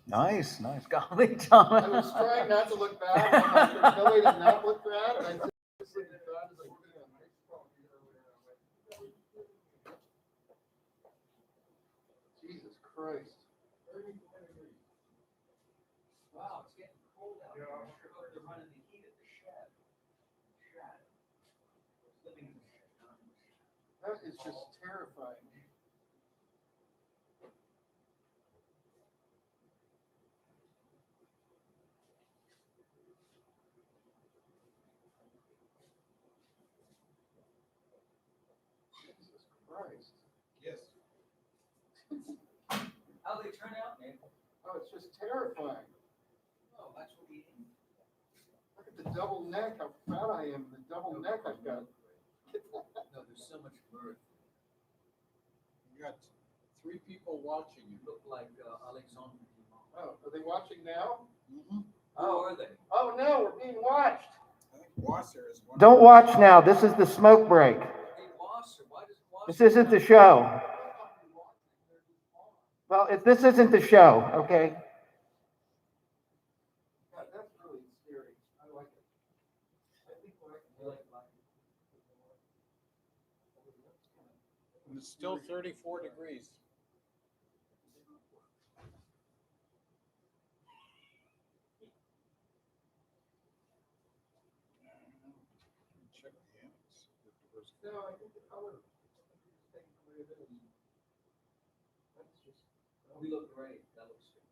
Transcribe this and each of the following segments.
Nice, nice. Golly, Tom. I was trying not to look bad. I'm like, there's no way to not look bad. And I just looked bad. It's like, Jesus Christ. Wow, it's getting cold out here. They're running the heat at the shed. Living in the shed. That is just terrifying. Jesus Christ. Yes. How'd they turn out, Nate? Oh, it's just terrifying. Oh, that's what we need. Look at the double neck, how fat I am, the double neck I've got. No, there's so much mirth. You got 3 people watching. You look like Alexandre Dumas. Oh, are they watching now? Mm-hmm. How are they? Oh no, we're being watched. I think Wasser is one. Don't watch now. This is the smoke break. Hey, Wasser, why does Wasser? This isn't the show. Well, this isn't the show, okay? God, that's really scary. I like it. I think what I can like And it's still 34 degrees. Check the ends. No, I think the color is taking away a bit of. That's just. We look great. That looks good.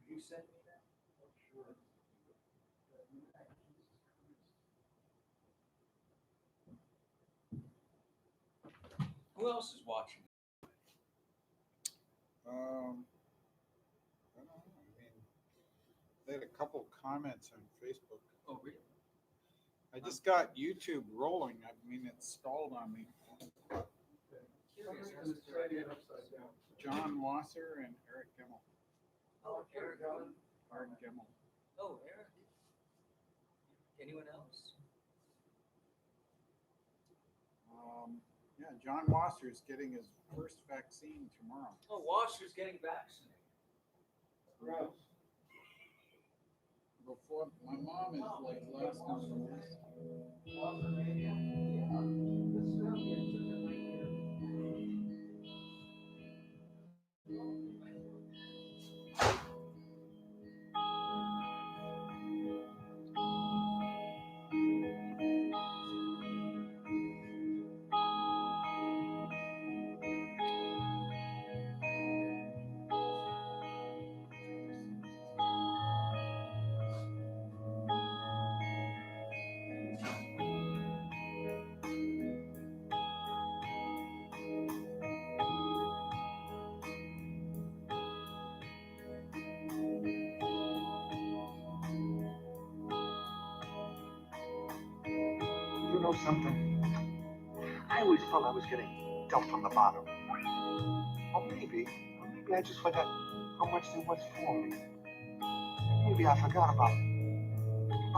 You sent me that? Oh, sure. Who else is watching? I don't know. I mean, they had a couple comments on Facebook. Oh, really? I just got YouTube rolling. I mean, it stalled on me. Curious. It's turning it upside down. John Wasser and Eric Gemmel. Oh, Eric. Eric Gemmel. Oh, Eric. Anyone else? Yeah, John Wasser is getting his first vaccine tomorrow. Oh, Wasser's getting vaccinated. Gross. Before my mom is like last on the list. know something? I always felt I was getting dumped from the bottom. Or maybe I just forgot how much there was for me. Maybe I forgot about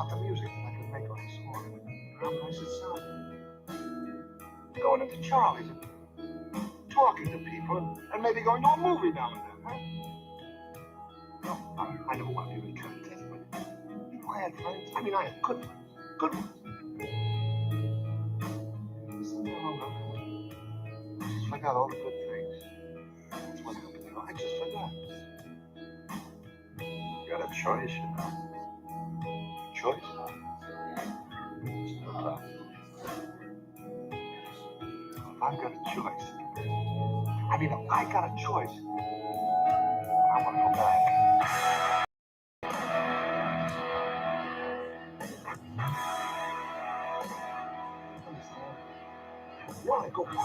the music that I could make on the score. How nice it sounded. Going into Charlie's and talking to people and maybe going to a movie now and then, huh? No, I never want to be really content, but if I had friends, I mean, I had good ones. Good ones. Somehow, I just forgot all the good things. That's what happened, you know, I just forgot. You got a choice, you know. Choice? It's no tough. If I've got a choice, I mean, if I got a choice, I want to go back. Understand? I want to go back.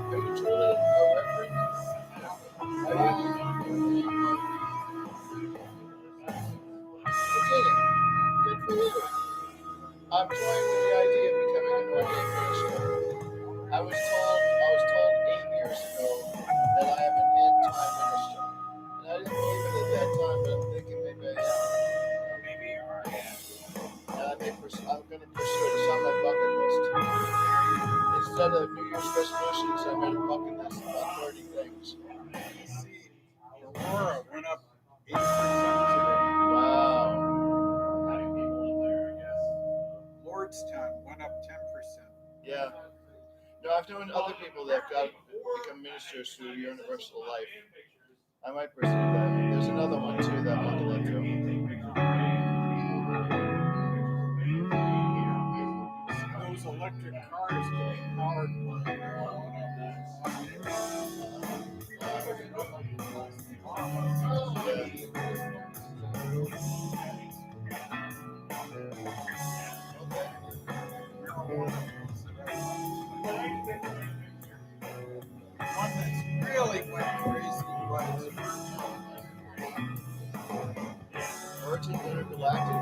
Are you truly a reverend? Continue. Good for you. I'm toying with the idea of becoming an ordained minister. I was told 8 years ago that I am an end-time minister. And I didn't believe it at that time, but I'm thinking maybe I am. Maybe you are. And I'm going to pursue it. It's on my bucket list. Instead of New Year's resolutions, I made a bucket list of about 30 things. See, Aurora went up 8% today. Wow. Lordstown went up 10%. Yeah. No, I've known other people that have become ministers through Universal Life. I might pursue that. There's another one too that I'm looking into. Those electric cars getting powered by one that's really went crazy was Virgin Intergalactic.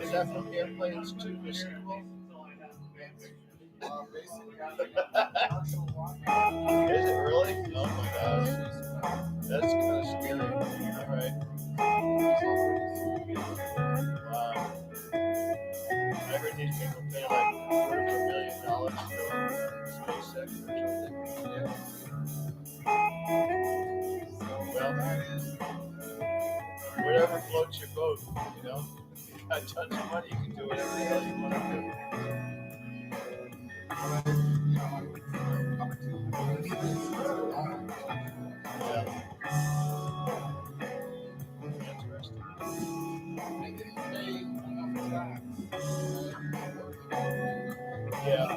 Is that from Airplanes 2, the sequel? basically Is it really? Oh my gosh. That's kind of scary. Alright. Wow. I heard these people pay like $250 million to go SpaceX or something. Well, whatever floats your boat, you know? You got tons of money, you can do whatever the hell you want to do. Yeah. Interesting. Yeah. Yeah.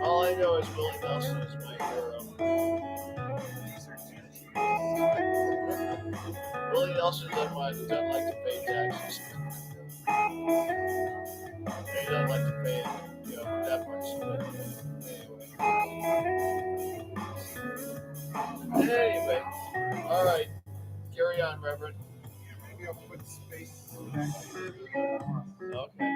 All I know is Willie Nelson is my hero. Willie Nelson doesn't like to pay taxes. They don't like to pay, that much. But anyway, all right, carry on, Reverend. Maybe I'll put space. Okay.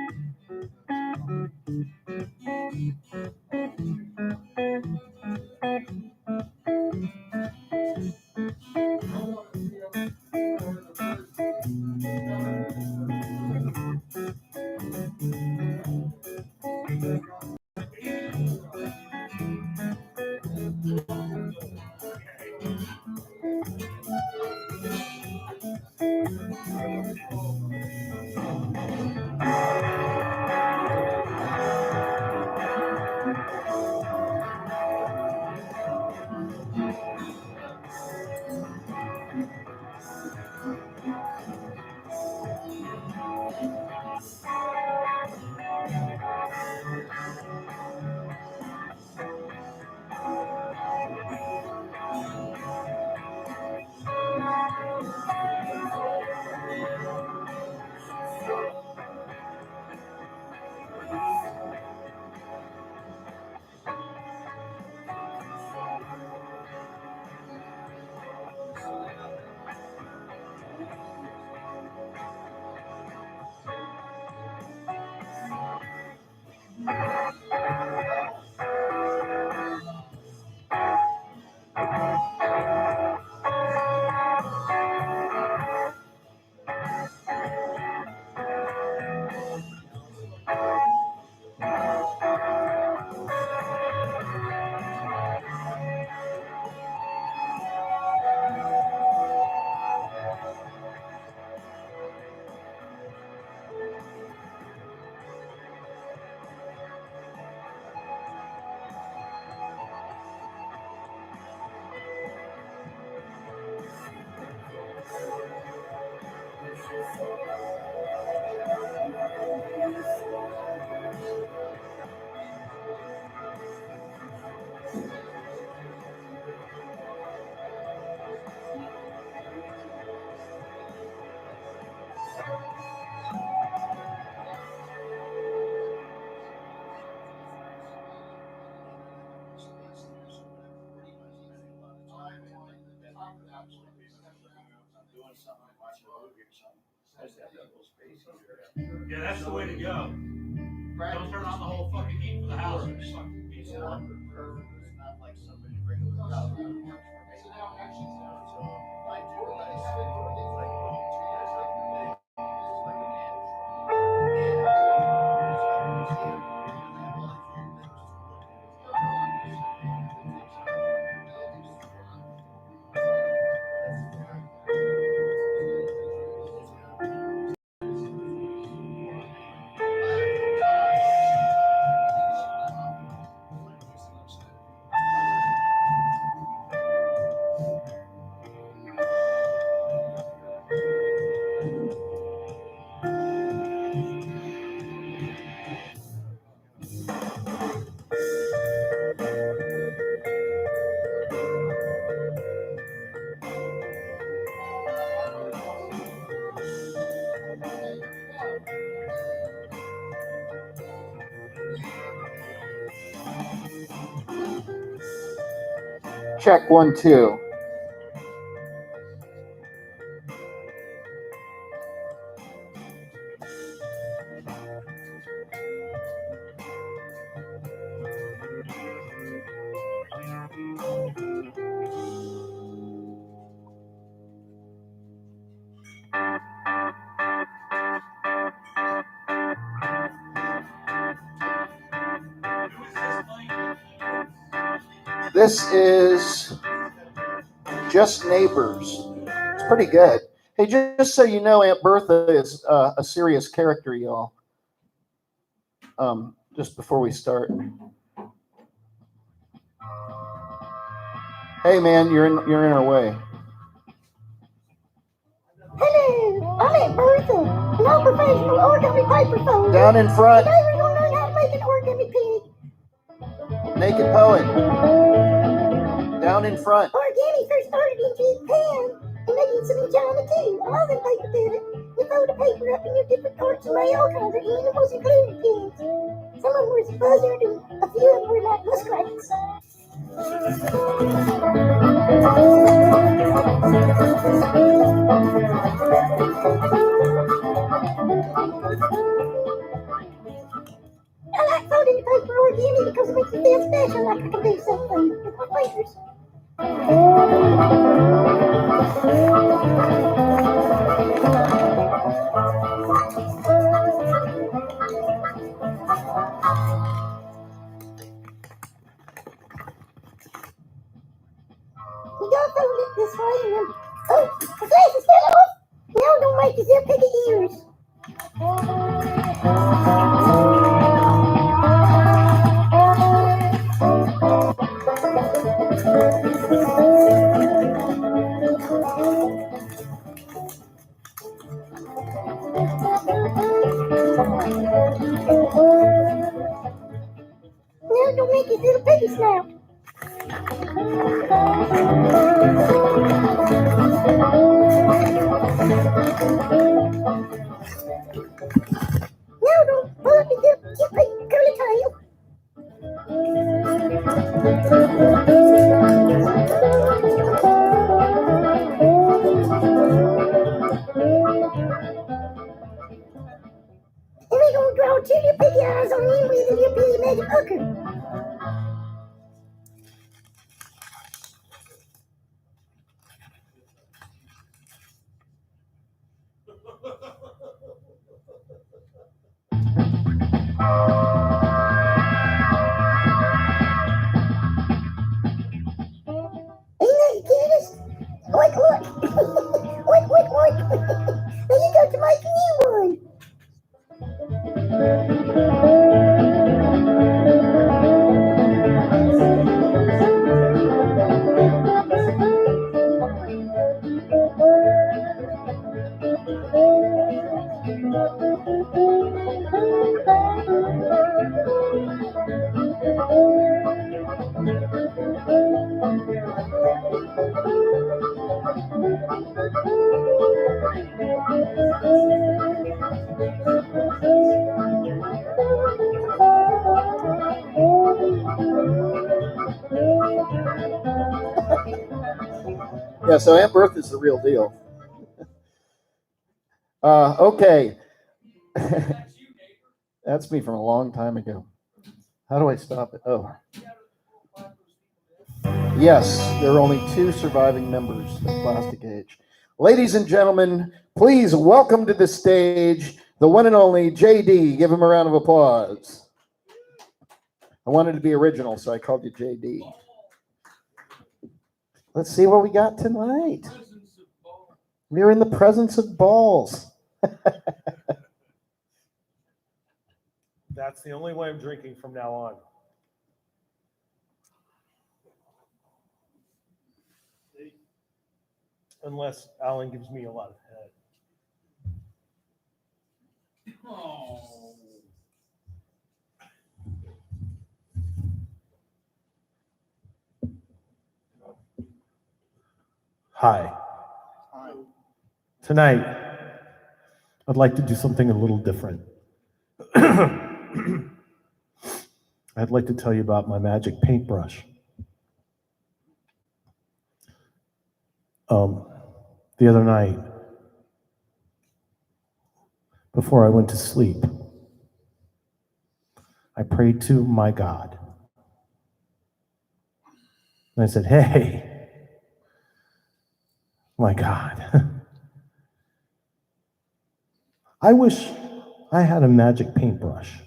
Yeah, that's the way to go. Don't turn on the whole fucking heat for the house. It's fucking piece of work. It's not like somebody regular job. So I do nice things like volunteers every day. It's like a man. Check 1, 2. This is Just Neighbors. It's pretty good. Hey, just so you know, Aunt Bertha is a serious character, y'all. Just before we start. Hey, man, you're in our way. Hello, I'm Aunt Bertha, an old professional origami paper folder. Down in front, Today we're going to learn how to make an origami pig. Naked Poet. Down in front. Origami first started in Japan, and they used some in China too. All them people did it. We fold the paper up into different parts and lay all kinds of animals, including pigs. Some of them were buzzard and a few of them were like muskrats. I like folding the paper organically because it makes me feel special, like I can do something with my fingers. You gotta fold it this way and then. Oh, the glasses fell off! No, don't make yourself pick the ears. No, don't make his little piggy snout. No, don't pull up his little cute curly tail. And we're gonna draw two little piggy eyes on him with a little bitty magic hooker. Ain't that the cutest? Oink, oink. Oink, oink, oink. Now you got to make a new one. Yeah, so Aunt Bertha's the real deal. Okay. That's me from a long time ago. How do I stop it? Oh. Yes, there are only 2 surviving members of Plastic Age. Ladies and gentlemen, please welcome to the stage the one and only JD. Give him a round of applause. I wanted to be original, so I called you JD. Let's see what we got tonight. We're in the presence of balls. That's the only way I'm drinking from now on. Unless Alan gives me a lot of head. Oh. Hi. Tonight, I'd like to do something a little different. I'd like to tell you about my magic paintbrush. The other night, before I went to sleep, I prayed to my God. And I said, hey, my God, I wish I had a magic paintbrush.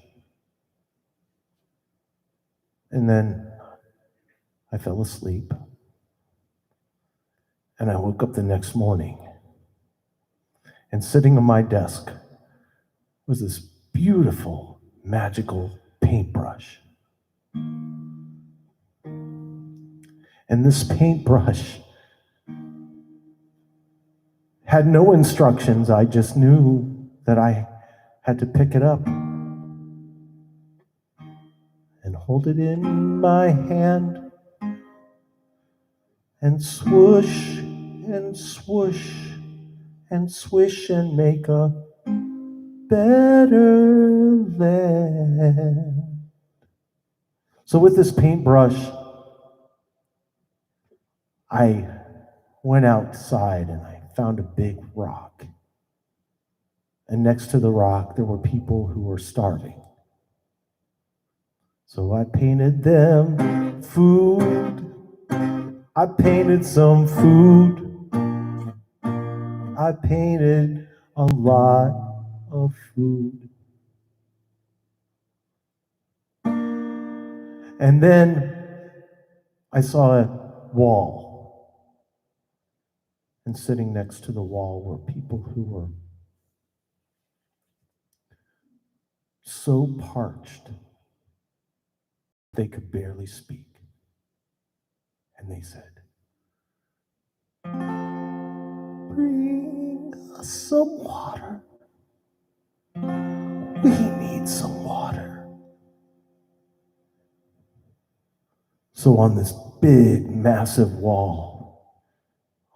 And then I fell asleep. And I woke up the next morning. And sitting on my desk was this beautiful, magical paintbrush. And this paintbrush had no instructions. I just knew that I had to pick it up and hold it in my hand and swoosh and swoosh and swish and make a better land. So with this paintbrush, I went outside and I found a big rock. And next to the rock, there were people who were starving. So I painted them food. I painted some food. I painted a lot of food. And then I saw a wall. And sitting next to the wall were people who were so parched they could barely speak. And they said, "Bring us some water. We need some water." So on this big, massive wall,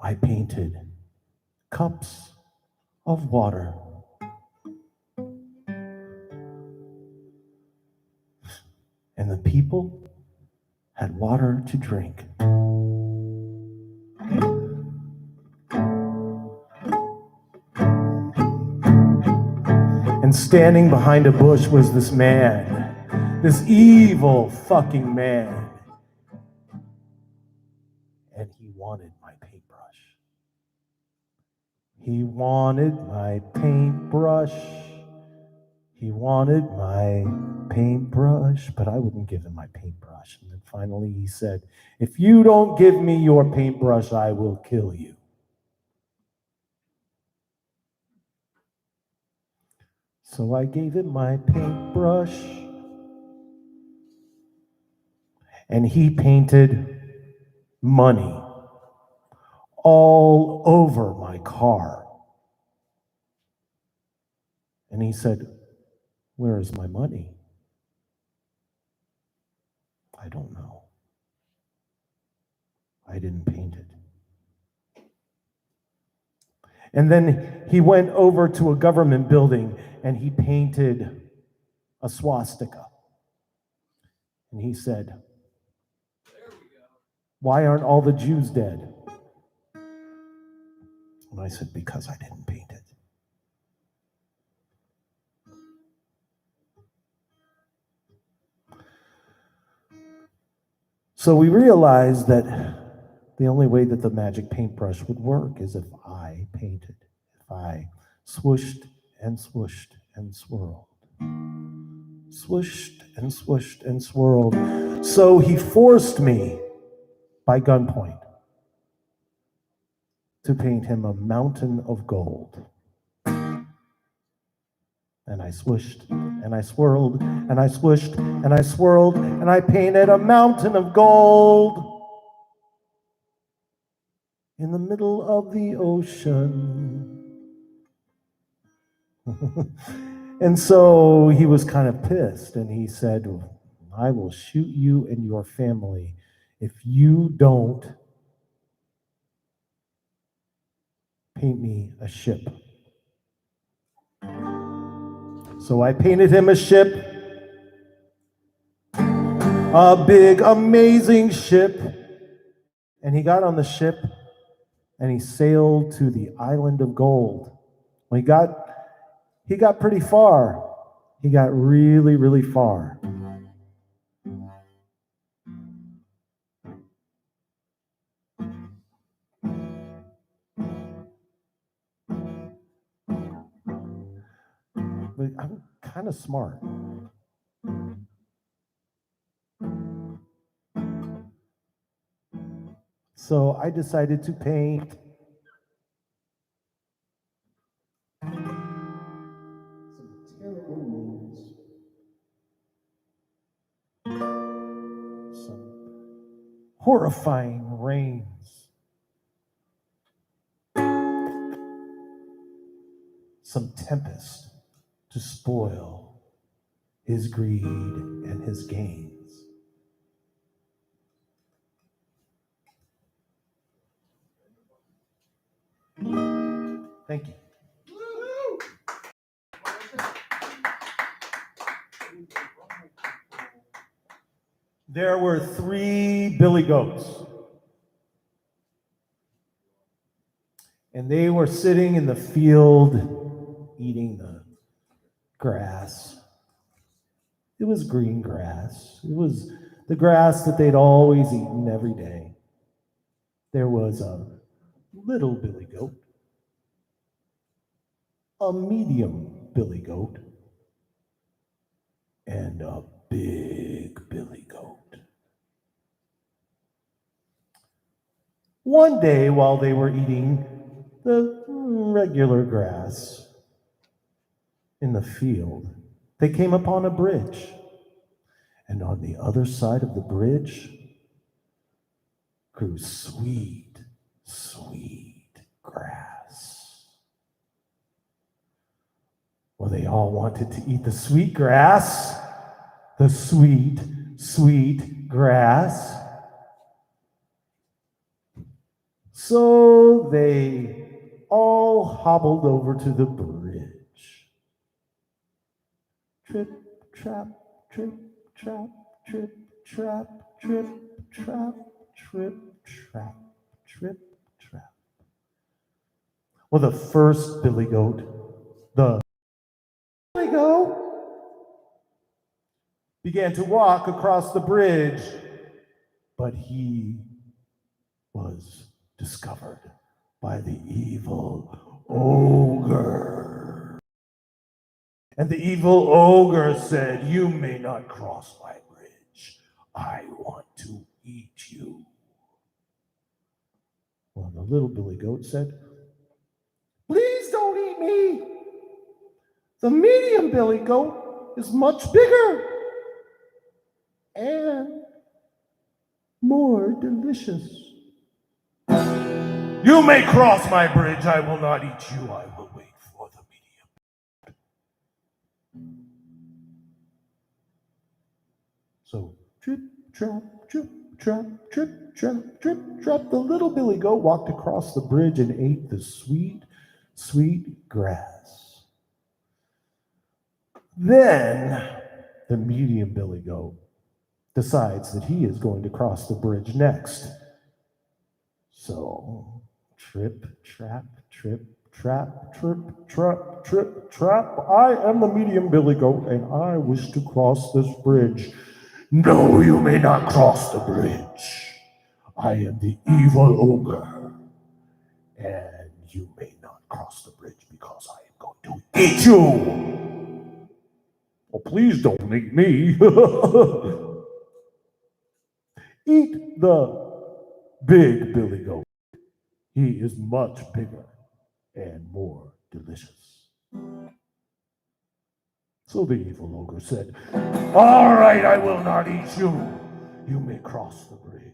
I painted cups of water. And the people had water to drink. And standing behind a bush was this man, this evil fucking man. And he wanted my paintbrush. He wanted my paintbrush. He wanted my paintbrush, but I wouldn't give him my paintbrush. And then finally he said, "If you don't give me your paintbrush, I will kill you." So I gave him my paintbrush, and he painted money all over my car. And he said, "Where is my money?" I don't know. I didn't paint it. And then he went over to a government building and he painted a swastika. And he said, "Why aren't all the Jews dead?" And I said, "Because I didn't paint it." So we realized that the only way that the magic paintbrush would work is if I painted, if I swooshed and swooshed and swirled. Swooshed and swooshed and swirled. So he forced me by gunpoint to paint him a mountain of gold. And I swooshed and I swirled and I swooshed and I swirled and I painted a mountain of gold in the middle of the ocean. And so he was kind of pissed and he said, "I will shoot you and your family if you don't paint me a ship." So I painted him a ship, a big, amazing ship. And he got on the ship and he sailed to the island of gold. Well, he got pretty far. He got really, really far. But I'm kind of smart. So I decided to paint some terrible moons, some horrifying rains, some tempest to spoil his greed and his gains. Thank you. There were 3 billy goats. And they were sitting in the field eating the grass. It was green grass. It was the grass that they'd always eaten every day. There was a little billy goat, a medium billy goat, and a big billy goat. One day, while they were eating the regular grass in the field, they came upon a bridge. And on the other side of the bridge grew sweet, sweet grass. Well, they all wanted to eat the sweet grass, the sweet, sweet grass. So they all hobbled over to the bridge. Trip, trap, trip, trap, trip, trap, trip, trap, trip, trap, trip, trap. Well, the first billy goat, the billy goat, began to walk across the bridge, but he was discovered by the evil ogre. And the evil ogre said, "You may not cross my bridge. I want to eat you." Well, the little billy goat said, "Please don't eat me. The medium billy goat is much bigger and more delicious. You may cross my bridge. I will not eat you. I will wait for the medium." So, trip, trap, trip, trap, trip, trap, trip, trap. The little billy goat walked across the bridge and ate the sweet, sweet grass. Then the medium billy goat decides that he is going to cross the bridge next. So, trip, trap, trip, trap, trip, trap, trip, trap. I am the medium billy goat, and I wish to cross this bridge. No, you may not cross the bridge. I am the evil ogre, and you may not cross the bridge because I am going to eat you. Oh, please don't eat me. Eat the big billy goat. He is much bigger and more delicious. So the evil ogre said, "All right, I will not eat you. You may cross the bridge."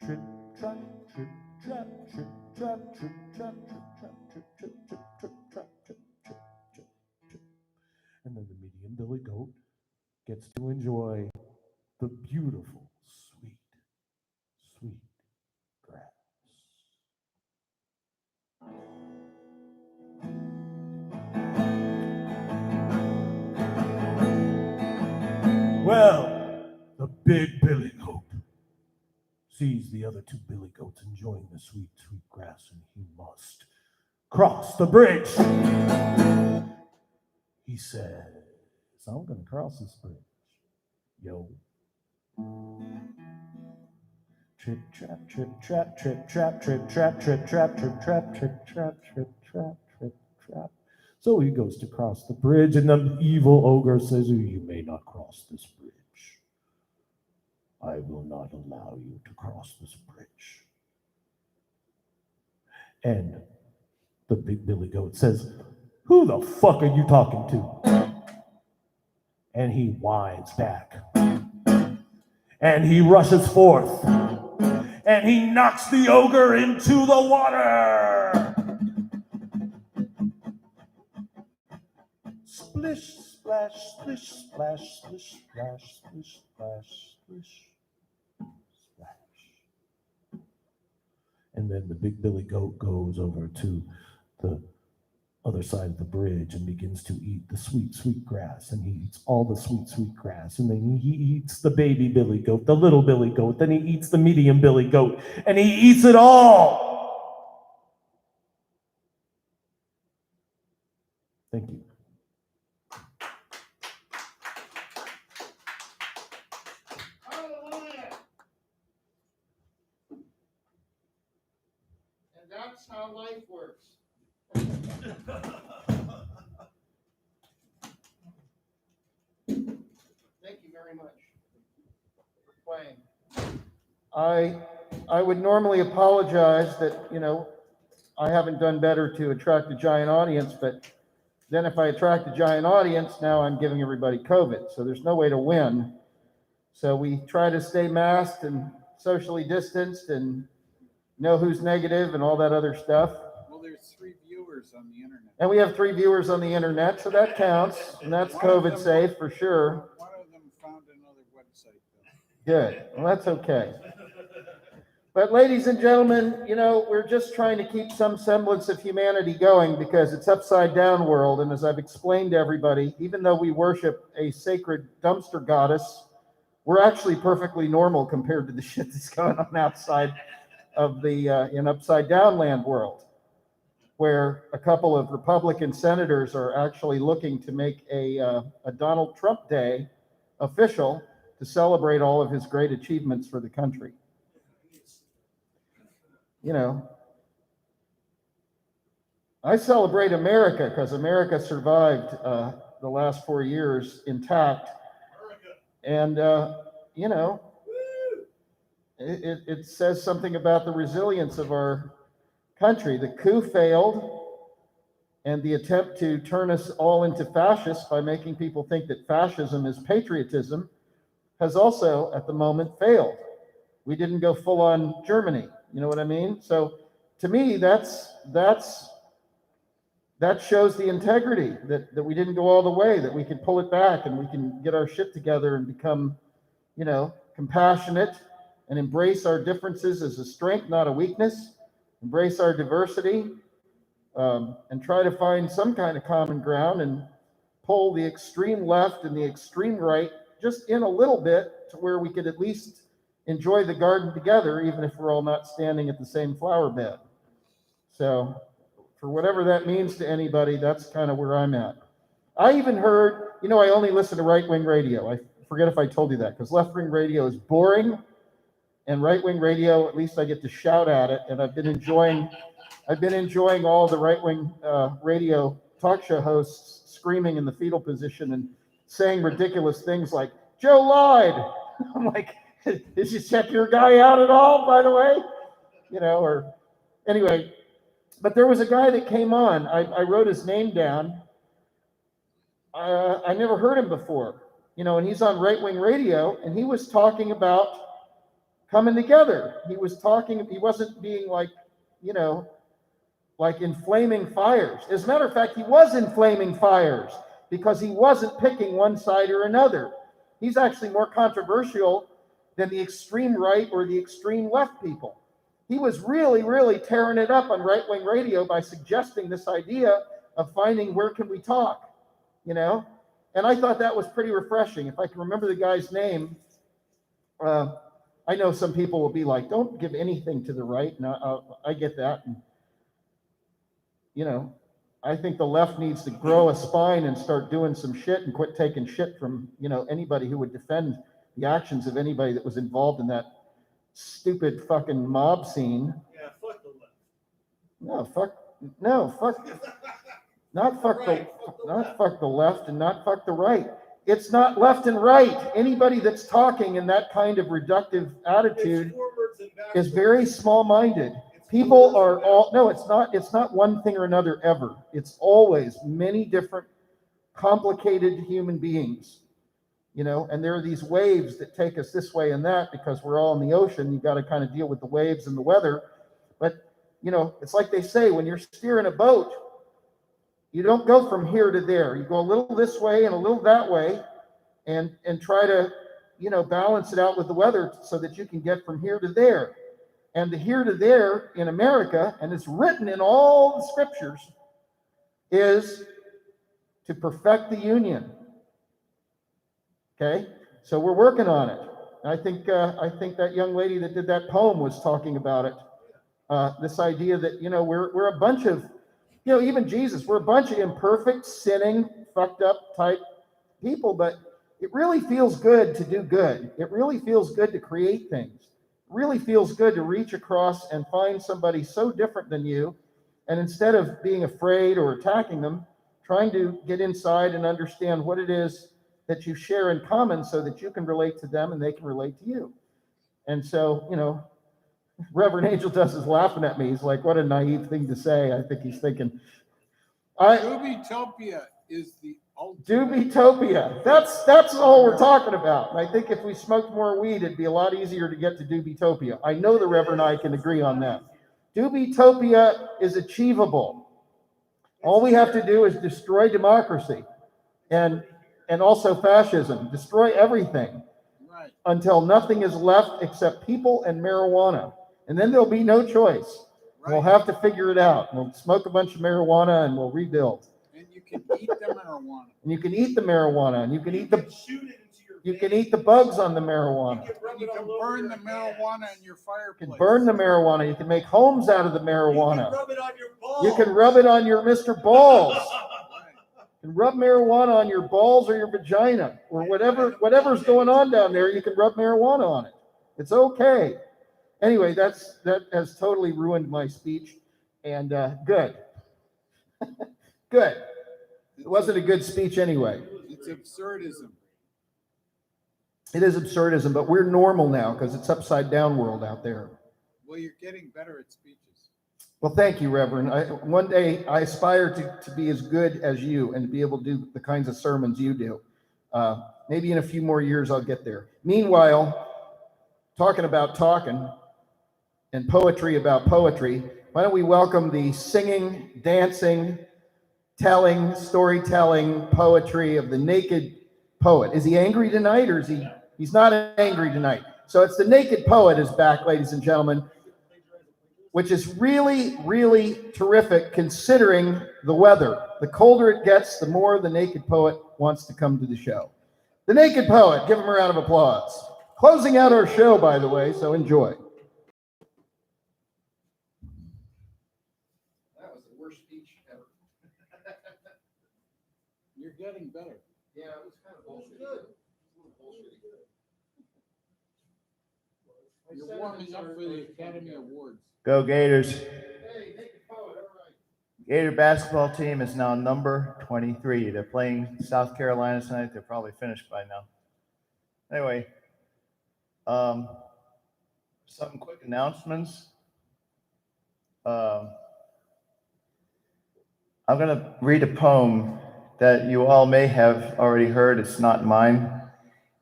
Trip, trap, trip, trap, trip, trap, trip, trap, trip, trap, trip, trip, trip, trip, trap, trip, trip, trip, trip. And then the medium billy goat gets to enjoy the beautiful, sweet, sweet grass. Well, the big billy goat sees the other 2 billy goats enjoying the sweet, sweet grass, and he must cross the bridge. He says, "I'm going to cross this bridge. Yo." Trip, trap, trip, trap, trip, trap, trip, trap, trip, trap, trip, trap, trip, trap, trip, trap, trip, trap. So he goes to cross the bridge, and the evil ogre says, "You may not cross this bridge. I will not allow you to cross this bridge." And the big billy goat says, "Who the fuck are you talking to?" And he whines back. And he rushes forth. And he knocks the ogre into the water. Splish, splash, splish, splash, splish, splash, splish, splash, splish, splash. And And then the big billy goat goes over to the other side of the bridge and begins to eat the sweet, sweet grass. And he eats all the sweet, sweet grass. And then he eats the baby billy goat, the little billy goat. Then he eats the medium billy goat. And he eats it all. Thank you. Hallelujah. And that's how life works. Thank you very much for playing. I would normally apologize that, I haven't done better to attract a giant audience, but then if I attract a giant audience, now I'm giving everybody COVID. So there's no way to win. So we try to stay masked and socially distanced and know who's negative and all that other stuff. Well, there's 3 viewers on the internet. And we have 3 viewers on the internet, so that counts. And that's COVID safe for sure. One of them found another website, though. Good. Well, that's okay. But ladies and gentlemen, we're just trying to keep some semblance of humanity going because it's upside down world. And as I've explained to everybody, even though we worship a sacred dumpster goddess, we're actually perfectly normal compared to the shit that's going on outside of the in upside down land world, where a couple of Republican senators are actually looking to make a Donald Trump Day official to celebrate all of his great achievements for the country. I celebrate America because America survived the last 4 years intact. And, it says something about the resilience of our country. The coup failed, and the attempt to turn us all into fascists by making people think that fascism is patriotism has also, at the moment, failed. We didn't go full on Germany. You know what I mean? So to me, that shows the integrity that we didn't go all the way, that we can pull it back and we can get our shit together and become, compassionate and embrace our differences as a strength, not a weakness. Embrace our diversity and try to find some kind of common ground and pull the extreme left and the extreme right just in a little bit to where we could at least enjoy the garden together, even if we're all not standing at the same flower bed. So for whatever that means to anybody, that's kind of where I'm at. I even heard, I only listen to right-wing radio. I forget if I told you that, because left-wing radio is boring, and right-wing radio, at least I get to shout at it, and I've been enjoying all the right-wing radio talk show hosts screaming in the fetal position and saying ridiculous things like, Joe lied. I'm like, did you check your guy out at all, by the way? Or anyway, but there was a guy that came on. I wrote his name down. I never heard him before, and he's on right-wing radio, and he was talking about coming together. He wasn't being like inflaming fires. As a matter of fact, he was inflaming fires because he wasn't picking one side or another. He's actually more controversial than the extreme right or the extreme left people. He was really, really tearing it up on right-wing radio by suggesting this idea of finding where can we talk, And I thought that was pretty refreshing. If I can remember the guy's name, I know some people will be like, don't give anything to the right. And I get that. And, I think the left needs to grow a spine and start doing some shit and quit taking shit from, anybody who would defend the actions of anybody that was involved in that stupid fucking mob scene. Yeah, fuck the left. Not fuck the left and not fuck the right. It's not left and right. Anybody that's talking in that kind of reductive attitude is very small-minded. People are all, no, it's not one thing or another ever. It's always many different complicated human beings, and there are these waves that take us this way and that because we're all in the ocean. You got to kind of deal with the waves and the weather. But, it's like they say, when you're steering a boat, you don't go from here to there. You go a little this way and a little that way and try to, balance it out with the weather so that you can get from here to there. And the here to there in America, and it's written in all the scriptures, is to perfect the union. Okay, so we're working on it. I think that young lady that did that poem was talking about it. This idea that we're a bunch of, even Jesus, we're a bunch of imperfect, sinning, fucked up type people, but it really feels good to do good. It really feels good to create things. It really feels good to reach across and find somebody so different than you, and instead of being afraid or attacking them, trying to get inside and understand what it is that you share in common so that you can relate to them and they can relate to you. And so, Reverend Angel Dust is laughing at me. He's like, what a naive thing to say. I think he's thinking, Doobie-topia is the ultimate. Doobie-topia. That's all we're talking about. And I think if we smoked more weed, it'd be a lot easier to get to Doobie-topia. I know the Reverend and I can agree on that. Doobie-topia is achievable. All we have to do is destroy democracy and also fascism. Destroy everything until nothing is left except people and marijuana. And then there'll be no choice. Right. We'll have to figure it out. We'll smoke a bunch of marijuana and we'll rebuild. And you can eat the marijuana. And you can eat the marijuana, and you can eat the bugs on the marijuana. You can burn the marijuana in your fireplace. You can burn the marijuana. You can make homes out of the marijuana. You can rub it on your balls. You can rub it on your Mr. Balls. You can rub marijuana on your balls or your vagina or whatever's going on down there. You can rub marijuana on it. It's okay. Anyway, that has totally ruined my speech, and good. Good. It wasn't a good speech anyway. It's absurdism. It is absurdism, but we're normal now because it's upside down world out there. Well, you're getting better at speeches. Well, thank you, Reverend. One day I aspire to be as good as you and to be able to do the kinds of sermons you do. Maybe in a few more years I'll get there. Meanwhile, talking about talking and poetry about poetry, why don't we welcome the singing, dancing, telling, storytelling poetry of the naked poet. Is he angry tonight, or is he's not angry tonight? So it's the naked poet is back, ladies and gentlemen, which is really, really terrific considering the weather. The colder it gets, the more the naked poet wants to come to the show. The naked poet, give him a round of applause. Closing out our show, by the way, so enjoy. That was the worst speech ever. You're getting better. Yeah, it was kind of bullshit. You're warming up for the Academy Awards. Go Gators. Hey, naked poet, all right. Gator basketball team is now number 23. They're playing South Carolina tonight. They're probably finished by now. Anyway, some quick announcements. I'm going to read a poem that you all may have already heard. It's not mine.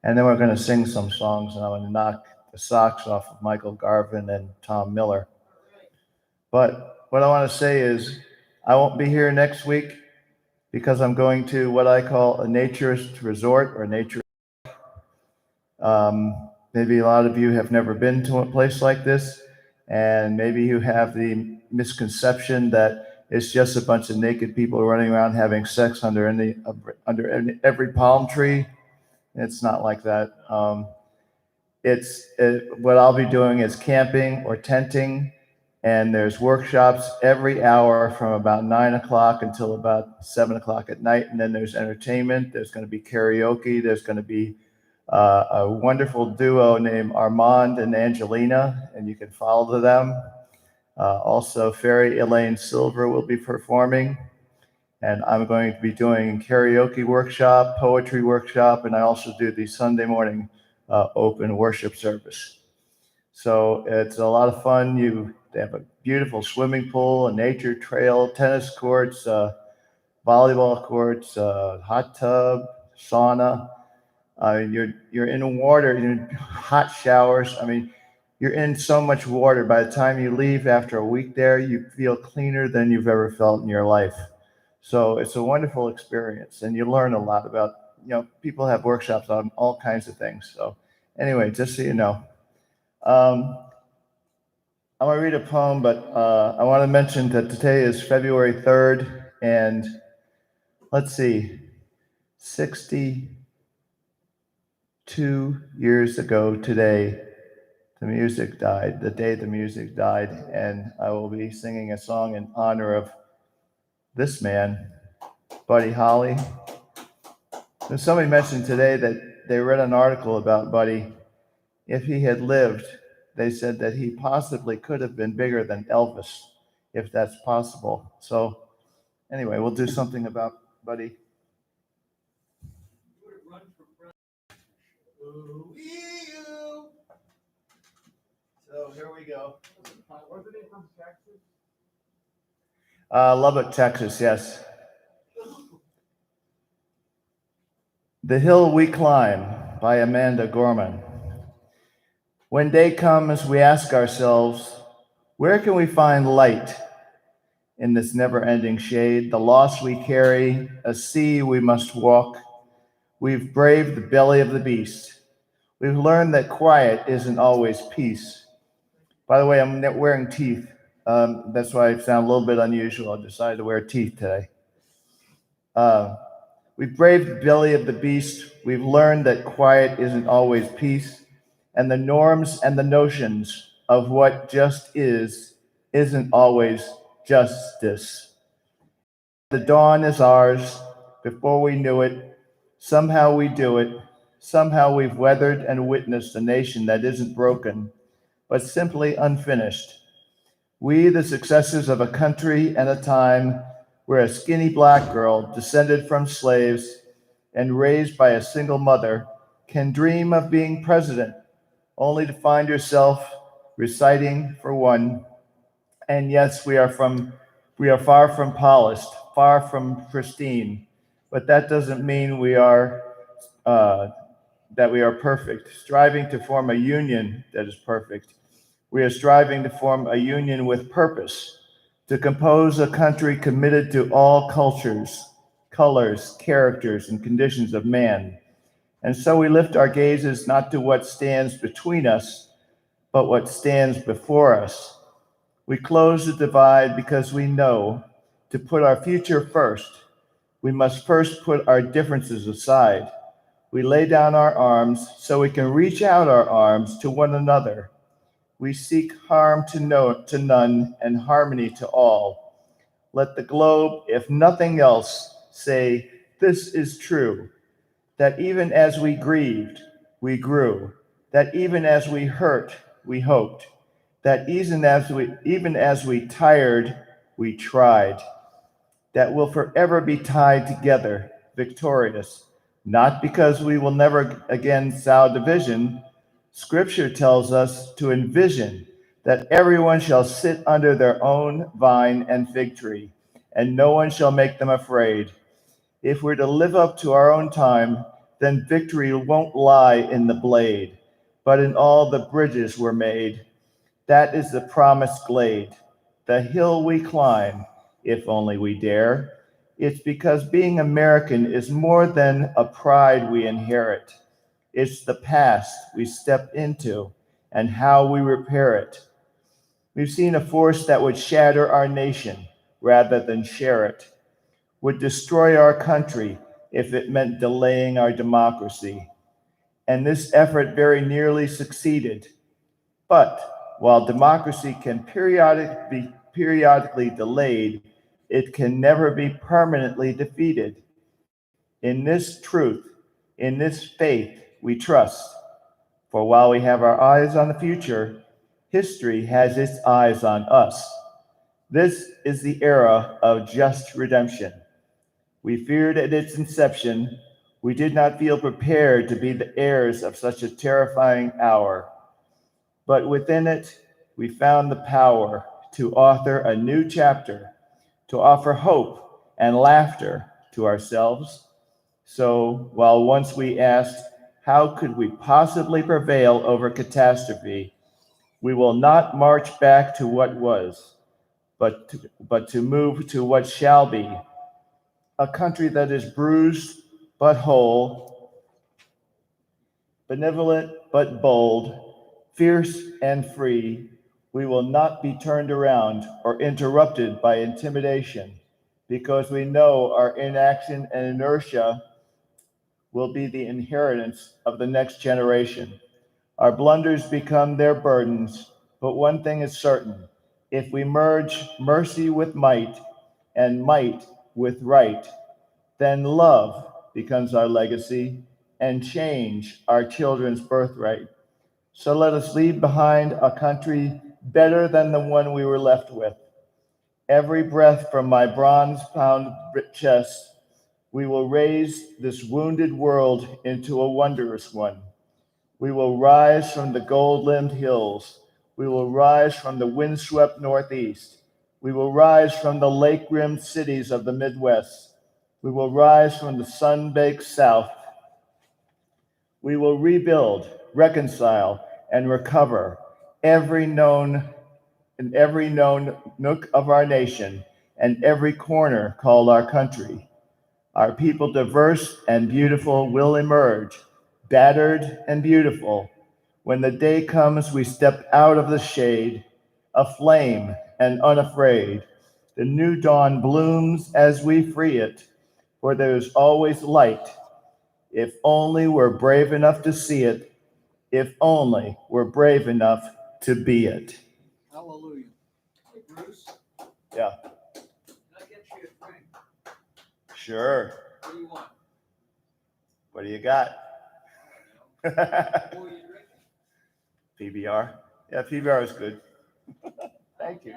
And then we're going to sing some songs, and I'm going to knock the socks off of Michael Garvin and Tom Miller. But what I want to say is I won't be here next week because I'm going to what I call a naturist resort or nature. Maybe a lot of you have never been to a place like this, and maybe you have the misconception that it's just a bunch of naked people running around having sex under every palm tree. It's not like that. What I'll be doing is camping or tenting, and there's workshops every hour from about 9 o'clock until about 7 o'clock at night. And then there's entertainment. There's going to be karaoke. There's going to be a wonderful duo named Armand and Angelina, and you can follow them. Also, Ferry Elaine Silver will be performing, and I'm going to be doing karaoke workshop, poetry workshop, and I also do the Sunday morning open worship service. So it's a lot of fun. They have a beautiful swimming pool, a nature trail, tennis courts, volleyball courts, hot tub, sauna. You're in water, you're in hot showers. I mean, you're in so much water. By the time you leave after a week there, you feel cleaner than you've ever felt in your life. So it's a wonderful experience, and you learn a lot about, people have workshops on all kinds of things. So anyway, just so you know. I'm going to read a poem, but I want to mention that today is February 3rd, and let's see, 62 years ago today, the day the music died, and I will be singing a song in honor of this man, Buddy Holly. And somebody mentioned today that they read an article about Buddy. If he had lived, they said that he possibly could have been bigger than Elvis, if that's possible. So anyway, we'll do something about Buddy. So here we go. Wasn't he from Texas? Lubbock, Texas, yes. The Hill We Climb by Amanda Gorman. When day comes, we ask ourselves, where can we find light in this never-ending shade? The loss we carry, a sea we must walk. We've braved the belly of the beast. We've learned that quiet isn't always peace. By the way, I'm wearing teeth. That's why I sound a little bit unusual. I decided to wear teeth today. We've braved the belly of the beast. We've learned that quiet isn't always peace. And the norms and the notions of what just isn't always justice. The dawn is ours. Before we knew it, somehow we do it. Somehow we've weathered and witnessed a nation that isn't broken, but simply unfinished. We, the successors of a country and a time where a skinny black girl descended from slaves and raised by a single mother can dream of being president, only to find yourself reciting for one. And yes, we are far from polished, far from pristine, but that doesn't mean we are perfect. Striving to form a union that is perfect. We are striving to form a union with purpose, to compose a country committed to all cultures, colors, characters, and conditions of man. And so we lift our gazes not to what stands between us, but what stands before us. We close the divide because we know to put our future first, we must first put our differences aside. We lay down our arms so we can reach out our arms to one another. We seek harm to none and harmony to all. Let the globe, if nothing else, say, this is true. That even as we grieved, we grew. That even as we hurt, we hoped. That even as we tired, we tried. That we'll forever be tied together, victorious. Not because we will never again sow division. Scripture tells us to envision that everyone shall sit under their own vine and fig tree, and no one shall make them afraid. If we're to live up to our own time, then victory won't lie in the blade, but in all the bridges we're made. That is the promised glade, the hill we climb, if only we dare. It's because being American is more than a pride we inherit. It's the past we step into and how we repair it. We've seen a force that would shatter our nation rather than share it, would destroy our country if it meant delaying our democracy. And this effort very nearly succeeded. But while democracy can periodically delayed, it can never be permanently defeated. In this truth, in this faith, we trust. For while we have our eyes on the future, history has its eyes on us. This is the era of just redemption. We feared at its inception. We did not feel prepared to be the heirs of such a terrifying hour. But within it, we found the power to author a new chapter, to offer hope and laughter to ourselves. So while once we asked, how could we possibly prevail over catastrophe? We will not march back to what was, but to move to what shall be. A country that is bruised but whole, benevolent but bold, fierce and free, We will not be turned around or interrupted by intimidation, because we know our inaction and inertia will be the inheritance of the next generation. Our blunders become their burdens, but one thing is certain: if we merge mercy with might and might with right, then love becomes our legacy and change our children's birthright. So let us leave behind a country better than the one we were left with. Every breath from my bronze-bound chest, we will raise this wounded world into a wondrous one. We will rise from the gold-limbed hills. We will rise from the windswept Northeast. We will rise from the lake-rimmed cities of the Midwest. We will rise from the sun-baked South. We will rebuild, reconcile, and recover every known nook of our nation and every corner called our country. Our people, diverse and beautiful, will emerge, battered and beautiful. When the day comes, we step out of the shade, aflame and unafraid. The new dawn blooms as we free it, for there's always light. If only we're brave enough to see it, if only we're brave enough to be it. Hallelujah. Hey, Bruce. Yeah. Can I get you a drink? Sure. What do you want? What do you got? What are you drinking? PBR. Yeah, PBR is good. Thank you.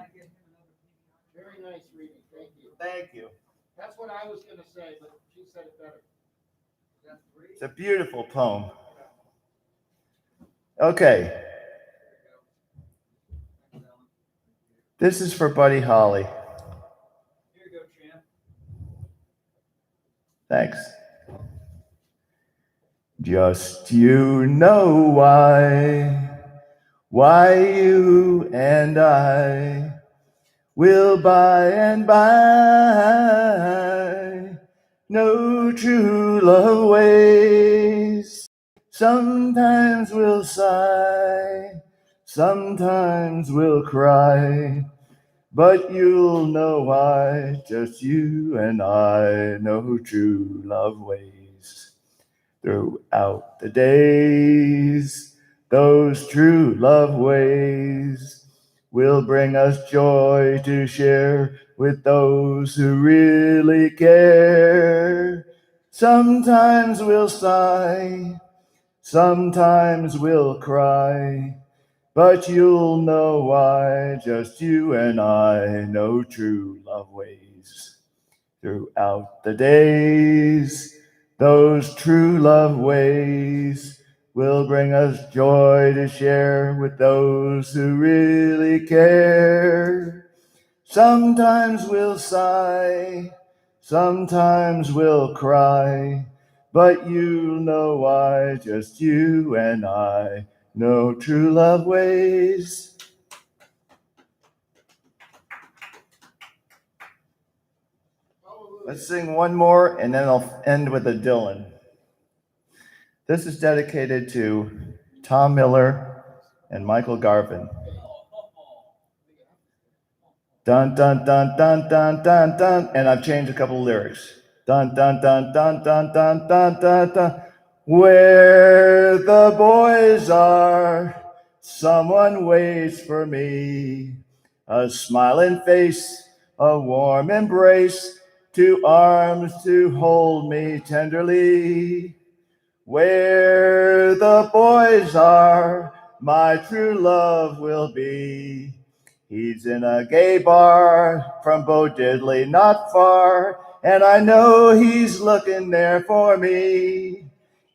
Very nice reading. Thank you. Thank you. That's what I was going to say, but she said it better. That's three. It's a beautiful poem. Okay. This is for Buddy Holly. Here you go, champ. Thanks. Just you know why you and I will by and by know true love ways. Sometimes we'll sigh, sometimes we'll cry, but you'll know why. Just you and I know true love ways. Throughout the days, those true love ways will bring us joy to share with those who really care. Sometimes we'll sigh, sometimes we'll cry, but you'll know why. Just you and I know true love ways. Throughout the days, those true love ways will bring us joy to share with those who really care. Sometimes we'll sigh, sometimes we'll cry, but you'll know why. Just you and I know true love ways. Let's sing one more, and then I'll end with a Dylan. This is dedicated to Tom Miller and Michael Garvin. Dun, dun, dun, dun, dun, dun, dun. And I've changed a couple of lyrics. Dun, dun, dun, dun, dun, dun, dun, dun, dun. Where the boys are, someone waits for me. A smiling face, a warm embrace, 2 arms to hold me tenderly. Where the boys are, my true love will be. He's in a gay bar from Bo Diddley, not far, and I know he's looking there for me.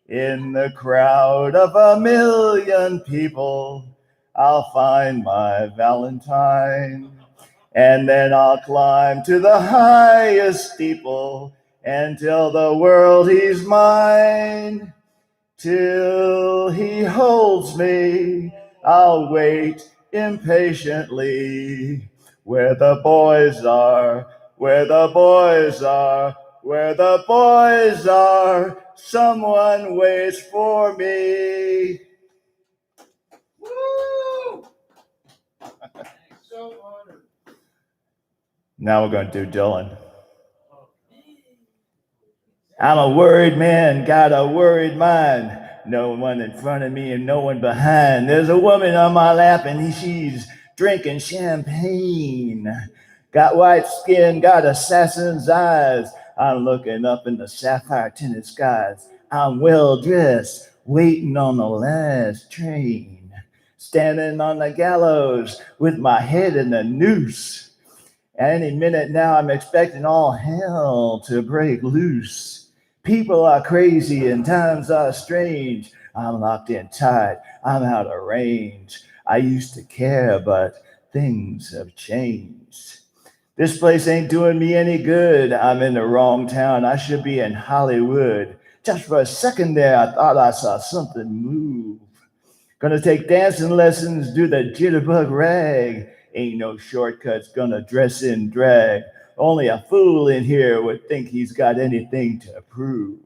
In the crowd of 1,000,000 people, I'll find my Valentine. And then I'll climb to the highest steeple and tell the world he's mine. Till he holds me, I'll wait impatiently. Where the boys are, where the boys are, where the boys are, someone waits for me. Woo! so honored. Now we're going to do Dylan. I'm a worried man, got a worried mind. No one in front of me and no one behind. There's a woman on my lap and she's drinking champagne. Got white skin, got assassin's eyes. I'm looking up in the sapphire tinted skies. I'm well dressed, waiting on the last train. Standing on the gallows with my head in the noose. Any minute now, I'm expecting all hell to break loose. People are crazy and times are strange. I'm locked in tight, I'm out of range. I used to care, but things have changed. This place ain't doing me any good. I'm in the wrong town. I should be in Hollywood. Just for a second there, I thought I saw something move. Gonna take dancing lessons, do the jitterbug rag. Ain't no shortcuts, gonna dress in drag. Only a fool in here would think he's got anything to prove.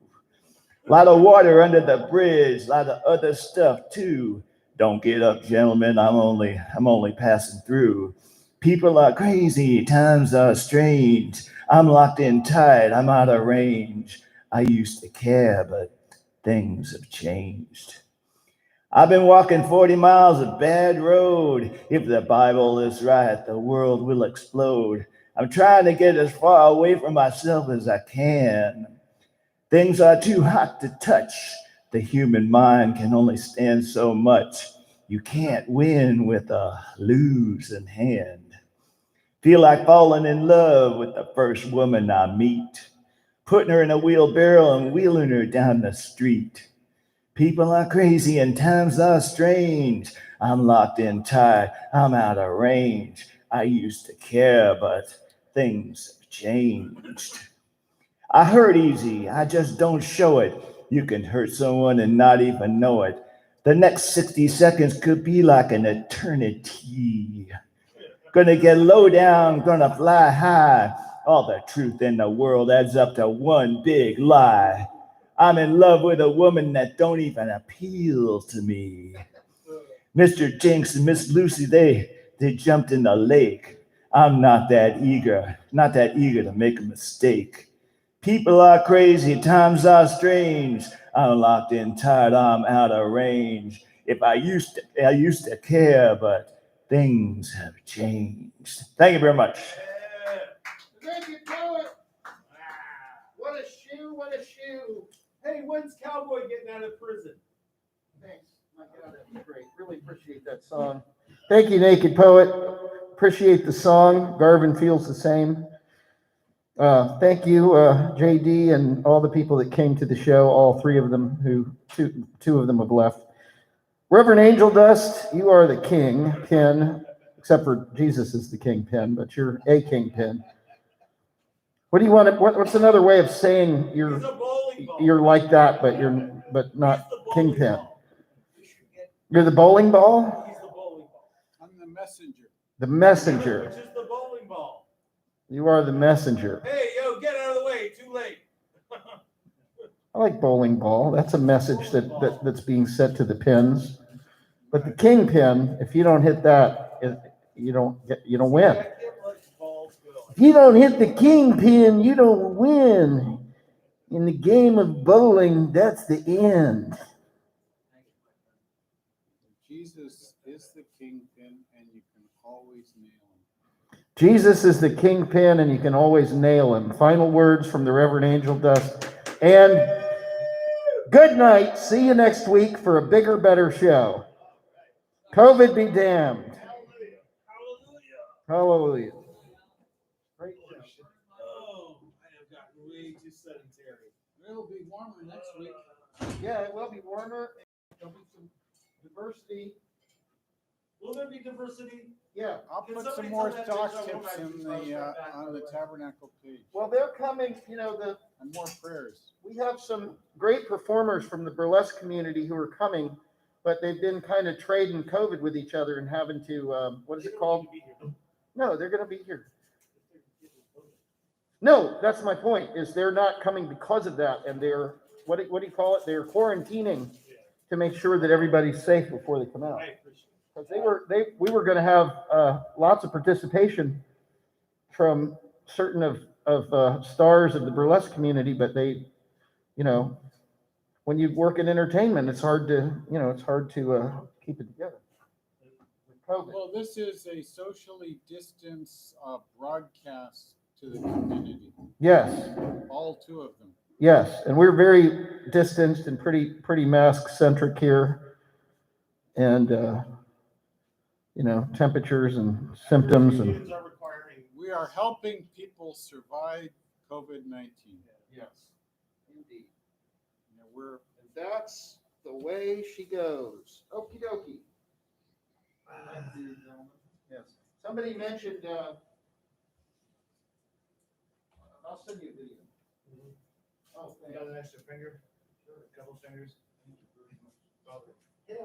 Lot of water under the bridge, lot of other stuff too. Don't get up, gentlemen, I'm only passing through. People are crazy, times are strange. I'm locked in tight, I'm out of range. I used to care, but things have changed. I've been walking 40 miles of bad road. If the Bible is right, the world will explode. I'm trying to get as far away from myself as I can. Things are too hot to touch. The human mind can only stand so much. You can't win with a losing hand. Feel like falling in love with the first woman I meet. Putting her in a wheelbarrow and wheeling her down the street. People are crazy and times are strange. I'm locked in tight, I'm out of range. I used to care, but things have changed. I hurt easy, I just don't show it. You can hurt someone and not even know it. The next 60 seconds could be like an eternity. Gonna get low down, gonna fly high. All the truth in the world adds up to one big lie. I'm in love with a woman that don't even appeal to me. Mr. Jinx and Miss Lucy, they jumped in the lake. I'm not that eager to make a mistake. People are crazy, times are strange. I'm locked in tight, I'm out of range. I used to care, but things have changed. Thank you very much. Thank you, poet. What a shoe, what a shoe. Hey, when's Cowboy getting out of prison? Thanks. My God, that'd be great. Really appreciate that song. Thank you, Naked Poet. Appreciate the song. Garvin feels the same. Thank you, JD, and all the people that came to the show. All three of them, two of them have left. Reverend Angel Dust, you are the kingpin, except for Jesus is the kingpin, but you're a kingpin. What do you want? What's another way of saying you're like that, but not kingpin? You're the bowling ball? He's the bowling ball. I'm the messenger. The messenger. Which is the bowling ball. You are the messenger. Hey, yo, get out of the way. Too late. I like bowling ball. That's a message that's being sent to the pins. But the kingpin, if you don't hit that, you don't win. If you don't hit the kingpin, you don't win. In the game of bowling, that's the end. Jesus is the kingpin, and you can always nail him. Jesus is the kingpin, and you can always nail him. Final words from the Reverend Angel Dust. And good night. See you next week for a bigger, better show. COVID be damned. Hallelujah. Great show. Oh, I have gotten way too sedentary. It'll be warmer next week. Yeah, it will be warmer. There'll be some diversity. Will there be diversity? Yeah. I'll Can put somebody some more tell that stock bitch I tips want in my the back, on by the the way. Tabernacle page, Well, they're coming, and more prayers. we have some great performers from the burlesque community who are coming, but they've been kind of trading COVID with each other and having to, what is it called? No, they're going to be here. No, that's my point, is they're not coming because of that, and they're, what do you call it? They're quarantining to make sure that everybody's safe before they come out. I appreciate it. Because we were going to have lots of participation from certain of stars of the burlesque community, but they, you know, when you work in entertainment, it's hard to keep it together. With COVID. Well, this is a socially distanced broadcast to the community. Yes, All two of them. yes, and we're very distanced and pretty mask centric here, and temperatures and symptoms and. Unions are requiring. We are helping people survive COVID-19. Yes, indeed. We're And that's the way she goes. Okie dokie. Yes. Somebody mentioned, I'll send you a video. Oh, You got an extra finger? Sure, a couple fingers. yeah,